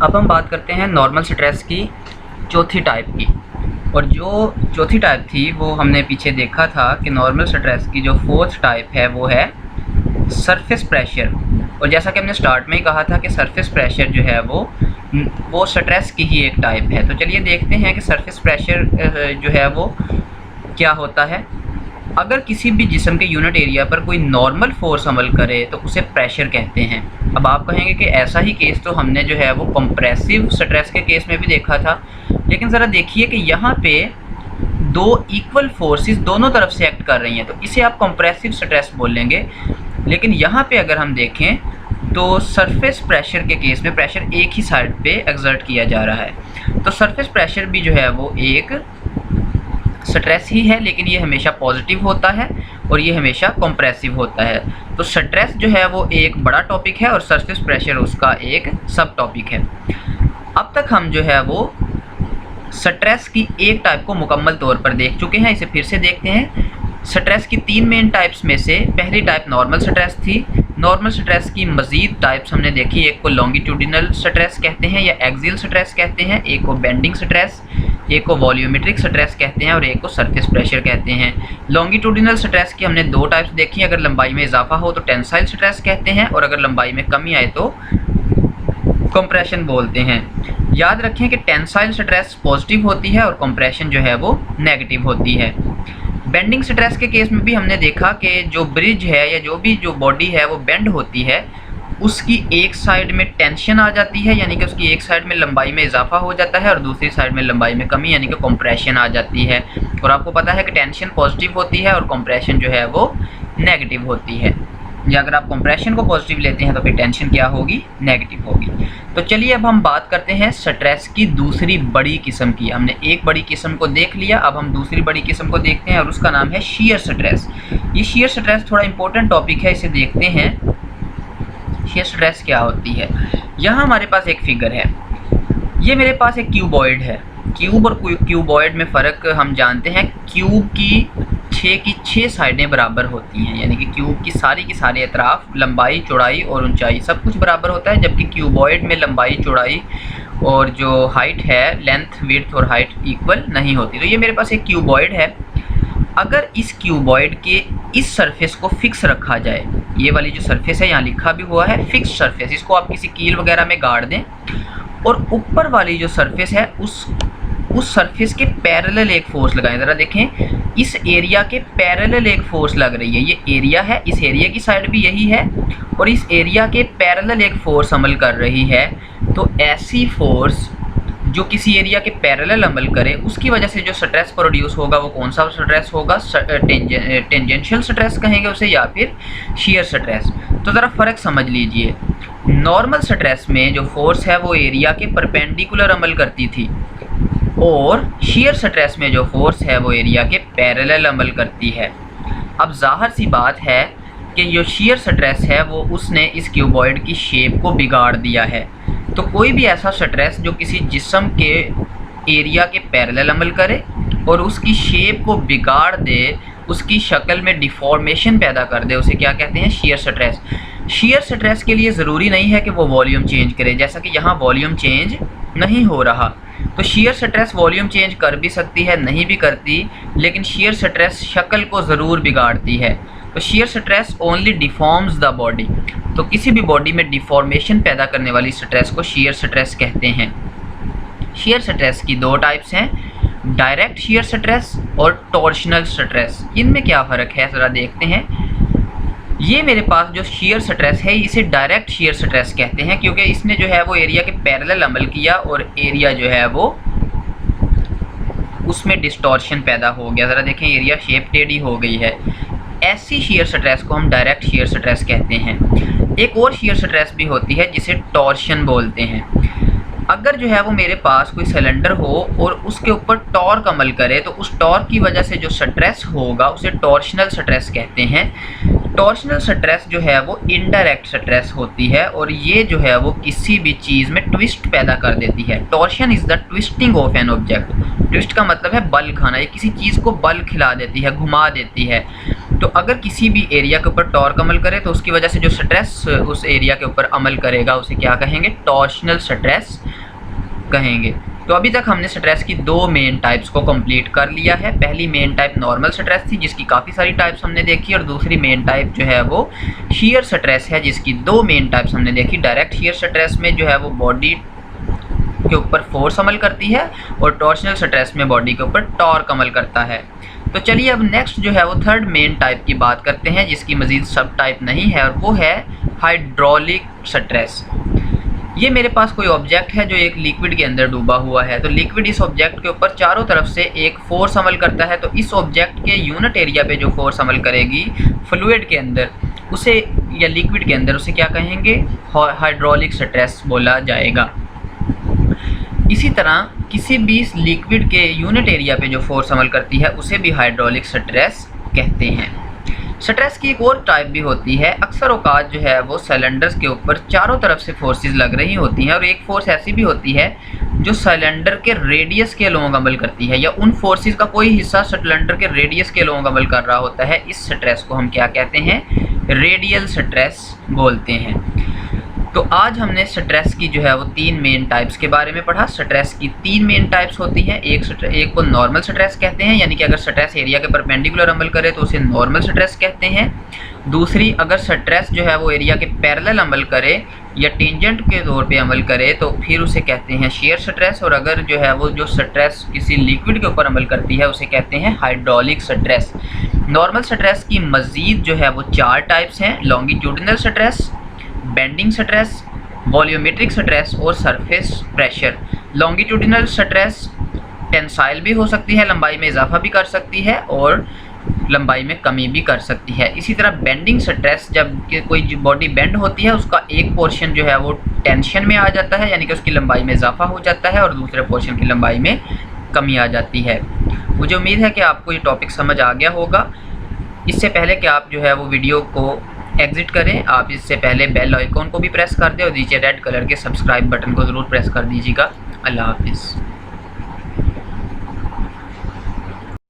अब हम बात करते हैं नॉर्मल स्ट्रेस की चौथी टाइप की। और जो चौथी टाइप थी वो हमने पीछे देखा था कि नॉर्मल स्ट्रेस की जो फोर्थ टाइप है वो है सरफेस प्रेशर। और जैसा कि हमने स्टार्ट में ही कहा था कि सरफेस प्रेशर जो है वो स्ट्रेस की ही एक टाइप है। तो चलिए देखते हैं कि सरफेस प्रेशर जो है वो क्या होता है। अगर किसी भी जिस्म के यूनिट एरिया पर कोई नॉर्मल फोर्स अमल करे तो उसे प्रेशर कहते हैं। अब आप कहेंगे कि ऐसा ही केस तो हमने जो है वो कंप्रेसिव स्ट्रेस के केस में भी देखा था, लेकिन ज़रा देखिए कि यहाँ पे दो इक्वल फोर्सेस दोनों तरफ से एक्ट कर रही हैं, तो इसे आप कंप्रेसिव स्ट्रेस बोलेंगे। लेकिन यहाँ पे अगर हम देखें तो सरफेस प्रेशर के केस में प्रेशर एक ही साइड पे एक्सर्ट किया जा रहा है। तो सरफेस प्रेशर भी जो है वो एक स्ट्रेस ही है, लेकिन ये हमेशा पॉजिटिव होता है और ये हमेशा कंप्रेसिव होता है। तो स्ट्रेस जो है वो एक बड़ा टॉपिक है और सरफेस प्रेशर उसका एक सब टॉपिक है। अब तक हम जो है वो स्ट्रेस की एक टाइप को मुकम्मल तौर पर देख चुके हैं, इसे फिर से देखते हैं। स्ट्रेस की तीन मेन टाइप्स में से पहली टाइप नॉर्मल स्ट्रेस थी। नॉर्मल स्ट्रेस की मज़ीद टाइप्स हमने देखी, एक को लॉन्गिट्यूडिनल स्ट्रेस कहते हैं या एक्सियल स्ट्रेस कहते हैं, एक को बेंडिंग स्ट्रेस, एक को वॉल्यूमेट्रिक स्ट्रेस कहते हैं और एक को सरफेस प्रेशर कहते हैं। लॉन्गिट्यूडिनल स्ट्रेस की हमने दो टाइप्स देखी, अगर लंबाई में इजाफा हो तो टेंसाइल स्ट्रेस कहते हैं और अगर लंबाई में कमी आए तो कंप्रेशन बोलते हैं। याद रखें कि टेंसाइल स्ट्रेस पॉजिटिव होती है और कंप्रेशन जो है वो नेगेटिव होती है। बेंडिंग स्ट्रेस के केस में भी हमने देखा कि जो ब्रिज है या जो बॉडी है वो बेंड होती है, उसकी एक साइड में टेंशन आ जाती है, यानी कि उसकी एक साइड में लंबाई में इजाफा हो जाता है और दूसरी साइड में लंबाई में कमी यानी कि कंप्रेशन आ जाती है। और आपको पता है कि टेंशन पॉजिटिव होती है और कंप्रेशन जो है वो नेगेटिव होती है, या अगर आप कंप्रेशन को पॉजिटिव लेते हैं तो फिर टेंशन क्या होगी, नेगेटिव होगी। तो चलिए अब हम बात करते हैं स्ट्रेस की दूसरी बड़ी किस्म की। हमने एक बड़ी किस्म को देख लिया, अब हम दूसरी बड़ी किस्म को देखते हैं और उसका नाम है शियर स्ट्रेस। ये शियर स्ट्रेस थोड़ा इंपॉर्टेंट टॉपिक है, इसे देखते हैं शियर स्ट्रेस क्या होती है। यहाँ हमारे पास एक फिगर है, ये मेरे पास एक क्यूबॉइड है। क्यूब और क्यूबॉइड में फ़र्क हम जानते हैं, क्यूब की 6 साइडें बराबर होती हैं, यानी कि क्यूब की सारे अतराफ लंबाई चौड़ाई और ऊंचाई सब कुछ बराबर होता है, जबकि क्यूबॉइड में लंबाई चौड़ाई और जो हाइट है, लेंथ विड्थ और हाइट इक्वल नहीं होती। तो ये मेरे पास एक क्यूबॉइड है। अगर इस क्यूबॉइड के इस सरफेस को फिक्स रखा जाए, ये वाली जो सरफेस है यहाँ लिखा भी हुआ है फिक्स सरफेस, इसको आप किसी कील वगैरह में गाड़ दें और ऊपर वाली जो सरफेस है उस सरफेस के पैरेलल एक फोर्स लगाएं। ज़रा देखें, इस एरिया के पैरेलल एक फोर्स लग रही है, ये एरिया है, इस एरिया की साइड भी यही है और इस एरिया के पैरेलल एक फोर्स अमल कर रही है। तो ऐसी फोर्स जो किसी एरिया के पैरेलल अमल करे, उसकी वजह से जो स्ट्रेस प्रोड्यूस होगा वो कौन सा स्ट्रेस होगा, टेंजेंशियल स्ट्रेस कहेंगे उसे या फिर शियर स्ट्रेस। तो ज़रा फ़र्क समझ लीजिए, नॉर्मल स्ट्रेस में जो फोर्स है वो एरिया के परपेंडिकुलर अमल करती थी और शियर स्ट्रेस में जो फोर्स है वो एरिया के पैरेलल अमल करती है। अब जाहिर सी बात है कि जो शियर स्ट्रेस है वो उसने इस क्यूबॉइड की शेप को बिगाड़ दिया है। तो कोई भी ऐसा स्ट्रेस जो किसी जिस्म के एरिया के पैरेलल अमल करे और उसकी शेप को बिगाड़ दे, उसकी शक्ल में डिफॉर्मेशन पैदा कर दे, उसे क्या कहते हैं, शियर स्ट्रेस। शियर स्ट्रेस के लिए ज़रूरी नहीं है कि वो वॉल्यूम चेंज करे, जैसा कि यहाँ वॉल्यूम चेंज नहीं हो रहा। तो शियर स्ट्रेस वॉल्यूम चेंज कर भी सकती है, नहीं भी करती, लेकिन शियर स्ट्रेस शक्ल को ज़रूर बिगाड़ती है। तो shear stress only deforms the body. तो किसी भी बॉडी में डिफॉर्मेशन पैदा करने वाली स्ट्रेस को शियर स्ट्रेस कहते हैं। शियर स्ट्रेस की दो टाइप्स हैं, डायरेक्ट शियर स्ट्रेस और टॉर्शनल स्ट्रेस। इनमें क्या फ़र्क है ज़रा देखते हैं। ये मेरे पास जो शियर स्ट्रेस है इसे डायरेक्ट शियर स्ट्रेस कहते हैं, क्योंकि इसने जो है वो एरिया के पैरेलल अमल किया और एरिया जो है वो उसमें डिस्टॉर्शन पैदा हो गया। ज़रा देखें, एरिया शेप टेढ़ी हो गई है। ऐसी शियर स्ट्रेस को हम डायरेक्ट शियर स्ट्रेस कहते हैं। एक और शियर स्ट्रेस भी होती है जिसे टॉर्शन बोलते हैं। अगर जो है वो मेरे पास कोई सिलेंडर हो और उसके ऊपर टॉर्क अमल करे तो उस टॉर्क की वजह से जो स्ट्रेस होगा उसे टॉर्शनल स्ट्रेस कहते हैं। टॉर्शनल स्ट्रेस जो है वो इनडायरेक्ट स्ट्रेस होती है और ये जो है वो किसी भी चीज़ में ट्विस्ट पैदा कर देती है। Torsion is the twisting of an object. Twist का मतलब है बल खाना, ये किसी चीज़ को बल खिला देती है, घुमा देती है। तो अगर किसी भी एरिया के ऊपर टॉर्क अमल करे तो उसकी वजह से जो स्ट्रेस उस एरिया के ऊपर अमल करेगा उसे क्या कहेंगे, टॉर्शनल स्ट्रेस कहेंगे। तो अभी तक हमने स्ट्रेस की दो मेन टाइप्स को कंप्लीट कर लिया है। पहली मेन टाइप नॉर्मल स्ट्रेस थी जिसकी काफ़ी सारी टाइप्स हमने देखी, और दूसरी मेन टाइप जो है वो शीयर स्ट्रेस है जिसकी दो मेन टाइप्स हमने देखी। डायरेक्ट शीयर स्ट्रेस में जो है वो बॉडी के ऊपर फोर्स अमल करती है, और टॉर्शनल स्ट्रेस में बॉडी के ऊपर टॉर्क अमल करता है। तो चलिए अब नेक्स्ट जो है वो थर्ड मेन टाइप की बात करते हैं जिसकी मज़ीद सब टाइप नहीं है, और वो है हाइड्रोलिक स्ट्रेस। ये मेरे पास कोई ऑब्जेक्ट है जो एक लिक्विड के अंदर डूबा हुआ है। तो लिक्विड इस ऑब्जेक्ट के ऊपर चारों तरफ से एक फोर्स अमल करता है। तो इस ऑब्जेक्ट के यूनिट एरिया पे जो फोर्स अमल करेगी फ्लूइड के अंदर, उसे या लिक्विड के अंदर, उसे क्या कहेंगे? हाइड्रोलिक स्ट्रेस बोला जाएगा। इसी तरह किसी भी लिक्विड के यूनिट एरिया पे जो फोर्स अमल करती है उसे भी हाइड्रोलिक स्ट्रेस कहते हैं। स्ट्रेस की एक और टाइप भी होती है। अक्सर औकात जो है वो सिलेंडर्स के ऊपर चारों तरफ से फोर्सेस लग रही होती हैं, और एक फोर्स ऐसी भी होती है जो सिलेंडर के रेडियस के अलोंग अमल करती है, या उन फोर्सेस का कोई हिस्सा सिलेंडर के रेडियस के अलोंग अमल कर रहा होता है। इस स्ट्रेस को हम क्या कहते हैं? रेडियल स्ट्रेस बोलते हैं। तो आज हमने स्ट्रेस की जो है वो तीन मेन टाइप्स के बारे में पढ़ा। स्ट्रेस की तीन मेन टाइप्स होती हैं। एक को नॉर्मल स्ट्रेस कहते हैं, यानी कि अगर स्ट्रेस एरिया के परपेंडिकुलर अमल करे तो उसे नॉर्मल स्ट्रेस कहते हैं। दूसरी, अगर स्ट्रेस जो है वो एरिया के पैरेलल अमल करे या टेंजेंट के तौर पे अमल करे तो फिर उसे कहते हैं शेयर स्ट्रेस। और अगर जो है वो जो स्ट्रेस किसी लिक्विड के ऊपर अमल करती है उसे कहते हैं हाइड्रोलिक स्ट्रेस। नॉर्मल स्ट्रेस की मज़ीद जो है वो चार टाइप्स हैं: longitudinal stress, bending stress, volumetric stress और surface pressure. Longitudinal stress tensile भी हो सकती है, लंबाई में इजाफा भी कर सकती है और लंबाई में कमी भी कर सकती है। इसी तरह बेंडिंग स्ट्रेस, जब कोई बॉडी बेंड होती है उसका एक पोर्शन जो है वो टेंशन में आ जाता है, यानी कि उसकी लंबाई में इजाफा हो जाता है, और दूसरे पोर्शन की लंबाई में कमी आ जाती है। मुझे उम्मीद है कि आपको ये टॉपिक समझ आ गया होगा। इससे पहले कि आप जो है वो वीडियो को एग्जिट करें, आप इससे पहले बेल आइकॉन को भी प्रेस कर दें और नीचे रेड कलर के सब्सक्राइब बटन को ज़रूर प्रेस कर दीजिएगा। अल्लाह हाफिज़।